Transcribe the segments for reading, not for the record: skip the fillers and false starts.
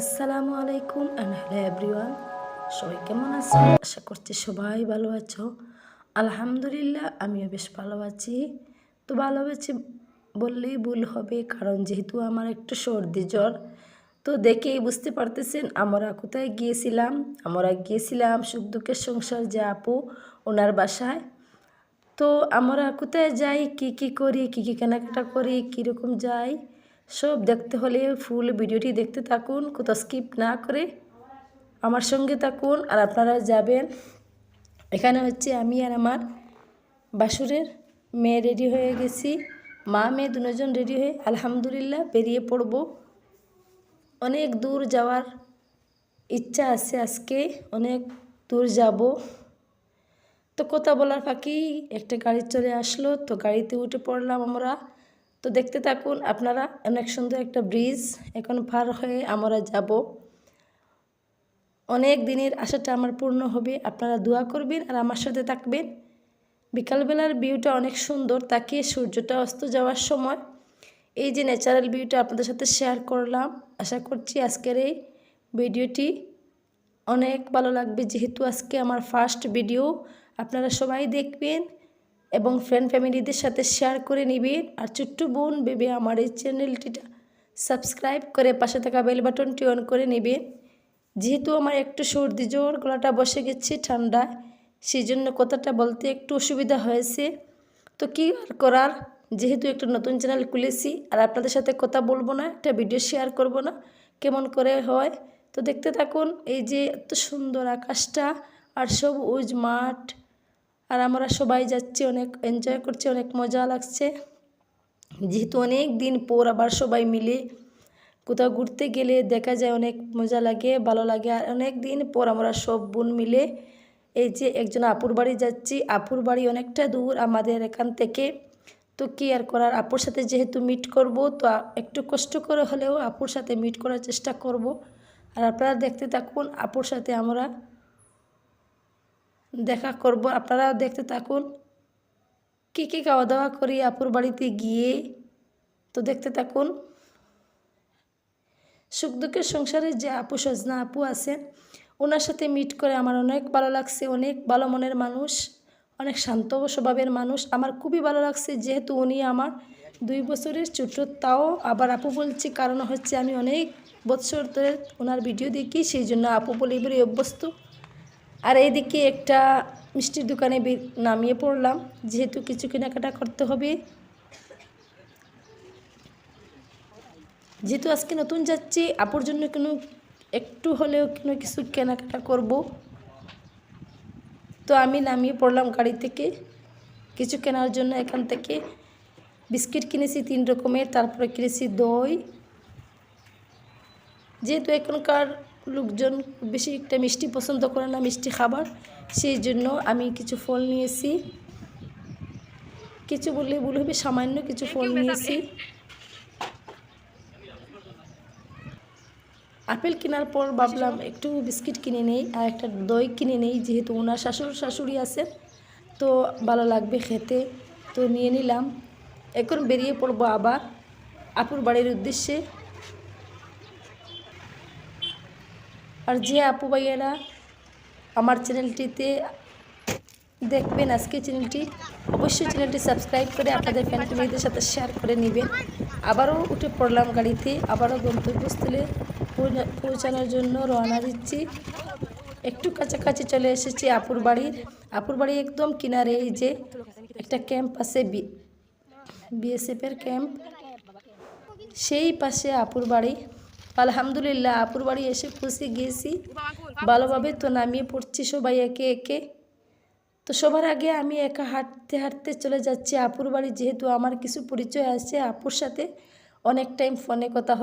আসসালামু আলাইকুম and hello everyone. সবাই কেমন আছো? আশা করছি সবাই ভালো আছো। আলহামদুলিল্লাহ আমিও বেশ ভালো আছি। তো ভালো আছি বললেই ভুল হবে, কারণ যেহেতু আমার একটু সর্দি জ্বর। তো দেখেই বুঝতে পারতেছেন আমরা কোথায় গিয়েছিলাম। আমরা গিয়েছিলাম সুখ দুঃখের সংসার যে আপু, ওনার বাসায়। তো আমরা কোথায় যাই, কি করি, কি কেনাকাটা করি, কীরকম যাই, সব দেখতে হলে ফুল ভিডিওটি দেখতে থাকুন, কোথাও স্কিপ না করে আমার সঙ্গে থাকুন আর আপনারা যাবেন। এখানে হচ্ছে আমি আর আমার বাসুরের মেয়ে রেডি হয়ে গেছি। মা মেয়ে দুজন রেডি হয়ে আলহামদুলিল্লাহ বেরিয়ে পড়ব। অনেক দূর যাওয়ার ইচ্ছা আছে, আজকে অনেক দূর যাব। তো কথা বলার ফাঁকি একটা গাড়ি চলে আসলো, তো গাড়িতে উঠে পড়লাম আমরা। তো দেখতে থাকুন আপনারা, অনেক সুন্দর একটা ব্রিজ এখন পার হয়ে আমরা যাব। অনেক দিনের আশাটা আমার পূর্ণ হবে, আপনারা দোয়া করবেন আর আমার সাথে থাকবেন। বিকালবেলার ভিউটা অনেক সুন্দর, তাকিয়ে সূর্যটা অস্ত যাওয়ার সময় এই যে ন্যাচারাল ভিউটা আপনাদের সাথে শেয়ার করলাম। আশা করছি আজকের এই ভিডিওটি অনেক ভালো লাগবে, যেহেতু আজকে আমার ফার্স্ট ভিডিও। আপনারা সবাই দেখবেন এবং ফ্রেন্ড ফ্যামিলিদের সাথে শেয়ার করে নেবেন। আর ছোট্ট বোন ভেবে আমার এই চ্যানেলটিটা সাবস্ক্রাইব করে পাশে থাকা বেল বাটনটি অন করে নেবেন। যেহেতু আমার একটু সর্দি জ্বর, গলাটা বসে গেছে ঠান্ডায়, সেই জন্য কথাটা বলতে একটু অসুবিধা হয়েছে। তো কী আর করার, যেহেতু একটা নতুন চ্যানেল খুলেছি আর আপনাদের সাথে কথা বলবো না, একটা ভিডিও শেয়ার করব না, কেমন করে হয়। তো দেখতে থাকুন এই যে এত সুন্দর আকাশটা আর সবুজ মাঠ, আর আমরা সবাই যাচ্ছি, অনেক এনজয় করছি, অনেক মজা লাগছে। যেহেতু অনেক দিন পর আবার সবাই মিলে কোথাও ঘুরতে গেলে দেখা যায় অনেক মজা লাগে, ভালো লাগে। আর অনেক দিন পর আমরা সব বোন মিলে এই যে একজন আপুর বাড়ি যাচ্ছি। আপুর বাড়ি অনেকটা দূর আমাদের এখান থেকে। তো কী আর করার, আপুর সাথে যেহেতু মিট করব, তো একটু কষ্ট করে হলেও আপুর সাথে মিট করার চেষ্টা করব। আর আপনারা দেখতে থাকুন, আপুর সাথে আমরা দেখা করব, আপনারাও দেখতে থাকুন কী খাওয়া দাওয়া করি আপুর বাড়িতে গিয়ে। তো দেখতে থাকুন। সুখ দুঃখের সংসারে যে আপু সজনা আপু আছেন, ওনার সাথে মিট করে আমার অনেক ভালো লাগছে। অনেক ভালো মনের মানুষ, অনেক শান্ত স্বভাবের মানুষ, আমার খুবই ভালো লাগছে। যেহেতু উনি আমার 2 বছরের ছোটো, তাও আবার আপু বলছি, কারণ হচ্ছে আমি অনেক বছর ধরে ওনার ভিডিও দেখি, সেই জন্য আপু বলে বলে অভ্যস্ত। আর এইদিকে একটা মিষ্টির দোকানে নামিয়ে পড়লাম, যেহেতু কিছু কেনাকাটা করতে হবে। যেহেতু আজকে নতুন যাচ্ছি, আপুর জন্য একটু হলেও কিছু কেনাকাটা করব। তো আমি নামিয়ে পড়লাম গাড়ি থেকে কিছু কেনার জন্য। এখান থেকে বিস্কিট কিনেছি 3 রকমের, তারপরে কিনেছি দই। যেহেতু এখনকার লোকজন বেশি একটা মিষ্টি পছন্দ করে না, মিষ্টি খাবার, সেই জন্য আমি কিছু ফল নিয়েছি। কিছু বললে ভুল হবে, সামান্য কিছু ফল নিয়েছি। আপেল কেনার পর ভাবলাম একটু বিস্কিট কিনে নেই আর একটা দই কিনে নেই, যেহেতু ওনার শাশুড়ি আছে, তো ভালো লাগবে খেতে। তো নিয়ে নিলাম। এখন বেরিয়ে পড়বো আবার আপুর বাড়ির উদ্দেশ্যে। আর যে আপু ভাইয়েরা আমার চ্যানেলটিতে দেখবেন আজকে চ্যানেলটি, অবশ্যই চ্যানেলটি সাবস্ক্রাইব করে আপনাদের ফ্যামিলিদের সাথে শেয়ার করে নেবেন। আবারও উঠে পড়লাম গাড়িতে, আবারও গন্তব্যস্থলে পৌঁছানোর জন্য রওনা দিচ্ছি। একটু কাছাকাছি চলে এসেছি আপুর বাড়ির। আপুর বাড়ি একদম কিনারে এই যে একটা ক্যাম্প আছে, বিএসএফের ক্যাম্প, সেই পাশে আপুর বাড়ি। আলহামদুলিল্লাহ আপুর বাড়ি এসে পৌঁছে গিয়েছি ভালোভাবে। তো নামিয়ে পড়ছি সবাই একে একে। তো সবার আগে আমি একা হাঁটতে হাঁটতে চলে যাচ্ছি আপুর বাড়ি, যেহেতু আমার কিছু পরিচয় আছে আপুর সাথে, অনেক টাইম ফোনে কথা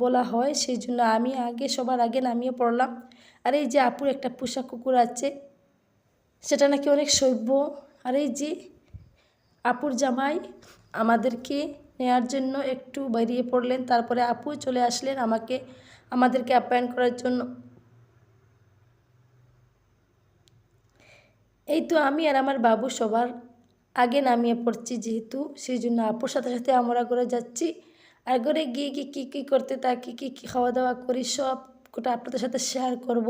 বলা হয়, সেই জন্য আমি সবার আগে নামিয়ে পড়লাম। আর এই যে আপুর একটা পোষা কুকুর আছে, সেটা নাকি অনেক সভ্য। আর এই যে আপুর জামাই আমাদেরকে নেয়ার জন্য একটু বেরিয়ে পড়লেন, তারপরে আপু চলে আসলেন আমাদেরকে আপ্যায়ন করার জন্য। এই তো আমি আর আমার বাবু সবার আগে নামিয়ে পড়ছি, যেহেতু সেই জন্য আপুর সাথে আমরা ঘরে যাচ্ছি। আর ঘরে গিয়ে কী করতে থাকি, কী খাওয়া দাওয়া করি, সব সবকটা আপনাদের সাথে শেয়ার করব।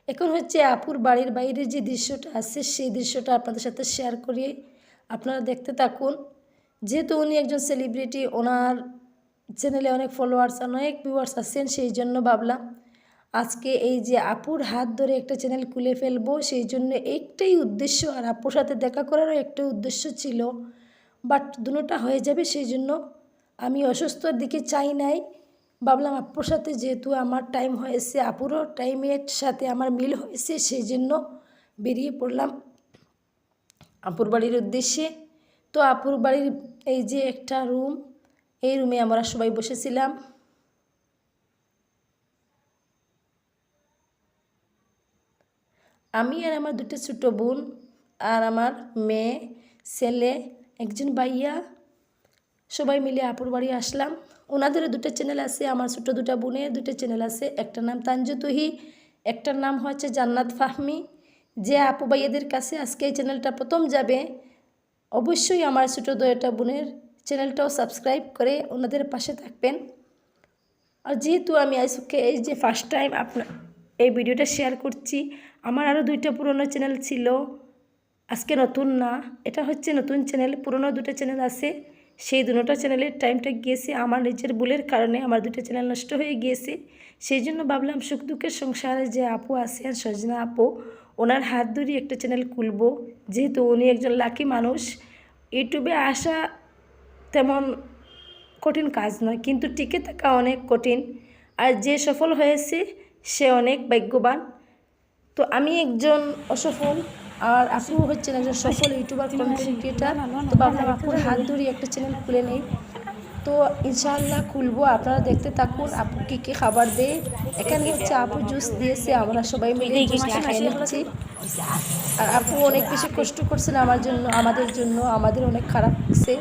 এখন হচ্ছে আপুর বাড়ির বাইরে যে দৃশ্যটা আছে সেই দৃশ্যটা আপনাদের সাথে শেয়ার করি, আপনারা দেখতে থাকুন। যেহেতু উনি একজন সেলিব্রিটি, ওনার চ্যানেলে অনেক ফলোয়ার্স অনেক ভিউয়ার্স আছেন, সেই জন্য ভাবলাম আজকে এই যে আপুর হাত ধরে একটা চ্যানেল খুলে ফেলবো। সেই জন্য একটাই উদ্দেশ্য, আর আপুর সাথে দেখা করারও একটাই উদ্দেশ্য ছিল, বাট দুটোটা হয়ে যাবে। সেই জন্য আমি অসুস্থর দিকে চাই নাই, ভাবলাম আপুর সাথে যেহেতু আমার টাইম হয়েছে, আপুরও টাইমের সাথে আমার মিল হয়েছে, সেই জন্য বেরিয়ে পড়লাম আপুর বাড়ির উদ্দেশ্যে। তো আপুর বাড়ির এই যে একটা রুম, এই রুমে আমরা সবাই বসেছিলাম। আমি আর আমার দুটো ছোটো বোন আর আমার মেয়ে, ছেলে, একজন ভাইয়া, সবাই মিলে আপুর বাড়ি আসলাম। ওনাদেরও দুটো চ্যানেল আছে, আমার ছোটো দুটো বোনের দুটো চ্যানেল আছে। একটার নাম তানজু তুহি, একটার নাম হচ্ছে জান্নাত ফাহমি। যে আপু ভাইয়াদের কাছে আজকে এই চ্যানেলটা প্রথম যাবে, অবশ্যই আমার ছোটো দুটো বোনের চ্যানেলটাও সাবস্ক্রাইব করে ওনাদের পাশে থাকবেন। আর যেহেতু আমি আজকে এই যে ফার্স্ট টাইম আপনার এই ভিডিওটা শেয়ার করছি, আমার আরও দুইটা পুরনো চ্যানেল ছিল, আজকে নতুন না, এটা হচ্ছে নতুন চ্যানেল। পুরনো দুটো চ্যানেল আছে, সেই দুটো চ্যানেলের টাইমটা গিয়েছে আমার নিজের ভুলের কারণে, আমার দুটো চ্যানেল নষ্ট হয়ে গিয়েছে। সেই জন্য ভাবলাম সুখ দুঃখের সংসারে যে আপু আছেন সজনা আপু, ওনার হাত ধরে একটা চ্যানেল খুলবো। যেহেতু উনি একজন লাকি মানুষ, ইউটিউবে আসা তেমন কঠিন কাজ নয়, কিন্তু টিকে থাকা অনেক কঠিন, আর যে সফল হয়েছে সে অনেক ভাগ্যবান। তো আমি একজন অসফল, আর আপু হচ্ছেন একজন সফল ইউটিউবার, কন্টেন্ট ক্রিয়েটার। তো ভাবলাম আপুর হাত ধরে একটা চ্যানেল খুলে নেই। তো ইনশাআল্লাহ খুলবো, আপনারা দেখতে থাকুন আপু কী কী খাবার দেয়। এখানে হচ্ছে আপু জুস দিয়েছে, আমরা সবাই মিলে জুসটা খেয়ে নিচ্ছি। আর আপু অনেক বেশি কষ্ট করছেন আমার জন্য, আমাদের জন্য, আমাদের অনেক খারাপ লাগছে,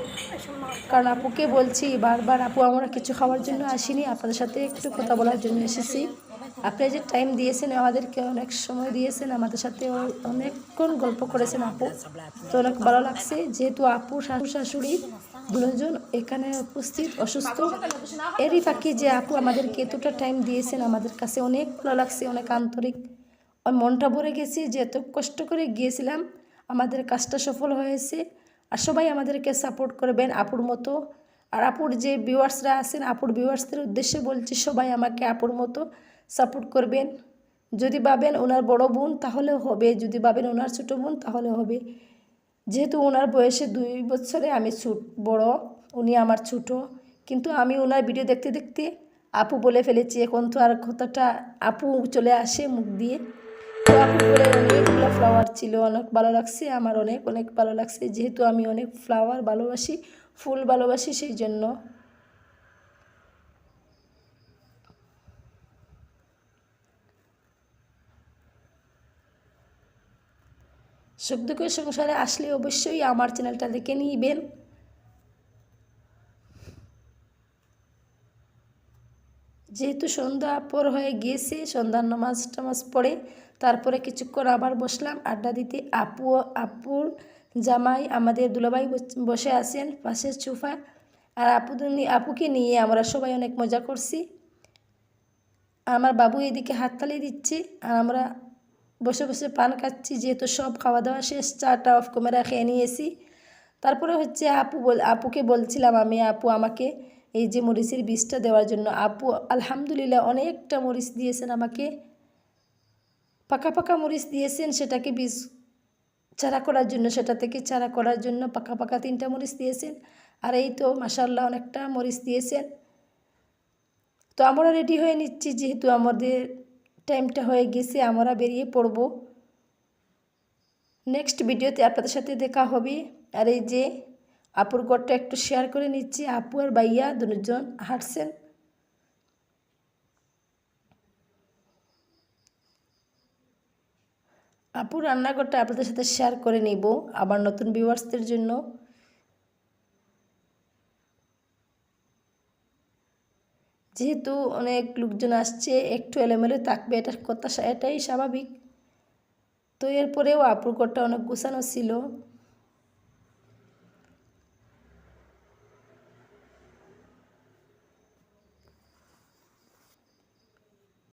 কারণ আপুকে বলছি বারবার আপু আমরা কিছু খাওয়ার জন্য আসিনি, আপনাদের সাথে একটু কথা বলার জন্য এসেছি। আপনি যে টাইম দিয়েছেন, আমাদেরকে অনেক সময় দিয়েছেন, আমাদের সাথে অনেকক্ষণ গল্প করেছেন আপু, তো অনেক ভালো লাগছে। যেহেতু আপু শাশুড়ি দুজন এখানে উপস্থিত অসুস্থ, এরই ফাঁকি যে আপু আমাদেরকে এতটা টাইম দিয়েছেন, আমাদের কাছে অনেক ভালো লাগছে, অনেক আন্তরিক, মনটা ভরে গেছি যে এত কষ্ট করে গিয়েছিলাম, আমাদের কাজটা সফল হয়েছে। আর সবাই আমাদেরকে সাপোর্ট করবেন আপুর মতো। আর আপুর যে ভিউয়ার্সরা আছেন, আপুর ভিউয়ার্সদের উদ্দেশ্যে বলছি, সবাই আমাকে আপুর মতো সাপোর্ট করবেন। যদি ভাবেন ওনার বড় বোন তাহলেও হবে, যদি ভাবেন ওনার ছোটো বোন তাহলেও হবে। যেহেতু ওনার বয়সে 2 বছরে আমি বড়, উনি আমার ছোটো, কিন্তু আমি ওনার ভিডিও দেখতে দেখতে আপু বলে ফেলেছি। এখন তো আর কথাটা আপু চলে আসে মুখ দিয়ে। তো আপু বলে অনেকগুলো ফ্লাওয়ার ছিল, অনেক ভালো লাগছে আমার, অনেক অনেক ভালো লাগছে। যেহেতু আমি অনেক ফ্লাওয়ার ভালোবাসি, ফুল ভালোবাসি, সেই জন্য। সুখ দুঃখের সংসারে আসলে অবশ্যই আমার চ্যানেলটা দেখে নিবেন। যেহেতু সন্ধ্যা পর হয়ে গিয়েছে, সন্ধ্যার নামাজ টামাজ পড়ে তারপরে কিছুক্ষণ আবার বসলাম আড্ডা দিতে। আপুর জামাই আমাদের দুলাভাই বসে আছেন পাশের সোফা, আর আপুকে নিয়ে আমরা সবাই অনেক মজা করছি। আমার বাবু এদিকে হাততালি দিচ্ছে, আর আমরা বসে বসে পান খাচ্ছি। যেহেতু সব খাওয়া দাওয়া শেষ, চাটা অফ ক্যামেরা খেয়ে নিয়েছি। তারপরে হচ্ছে আপুকে বলছিলাম আমি, আপু আমাকে এই যে মরিচের বীজটা দেওয়ার জন্য। আপু আলহামদুলিল্লাহ অনেকটা মরিচ দিয়েছেন আমাকে, পাকা পাকা মরিচ দিয়েছেন, সেটাকে বীজ চারা করার জন্য, সেটা থেকে চারা করার জন্য পাকা পাকা 3টা মরিচ দিয়েছেন। আর এই তো মাশাআল্লাহ অনেকটা মরিচ দিয়েছেন। তো আমরা রেডি হয়ে নিচ্ছি, যেহেতু আমাদের টাইমটা হয়ে গেছে, আমরা বেরিয়ে পড়ব। নেক্সট ভিডিওতে আপনাদের সাথে দেখা হবে। আর এই যে আপুর ঘরটা একটু শেয়ার করে নিচ্ছি, আপু আর ভাইয়া দুজন হাঁটছেন। আপুর রান্নাঘরটা আপনাদের সাথে শেয়ার করে নিব আবার নতুন ভিউয়ার্সদের জন্য। যেহেতু অনেক লোকজন আসছে, একটু এলোমেলো থাকবে, এটাই স্বাভাবিক। তো এরপরেও আপুর ঘরটা অনেক গোছানো ছিল।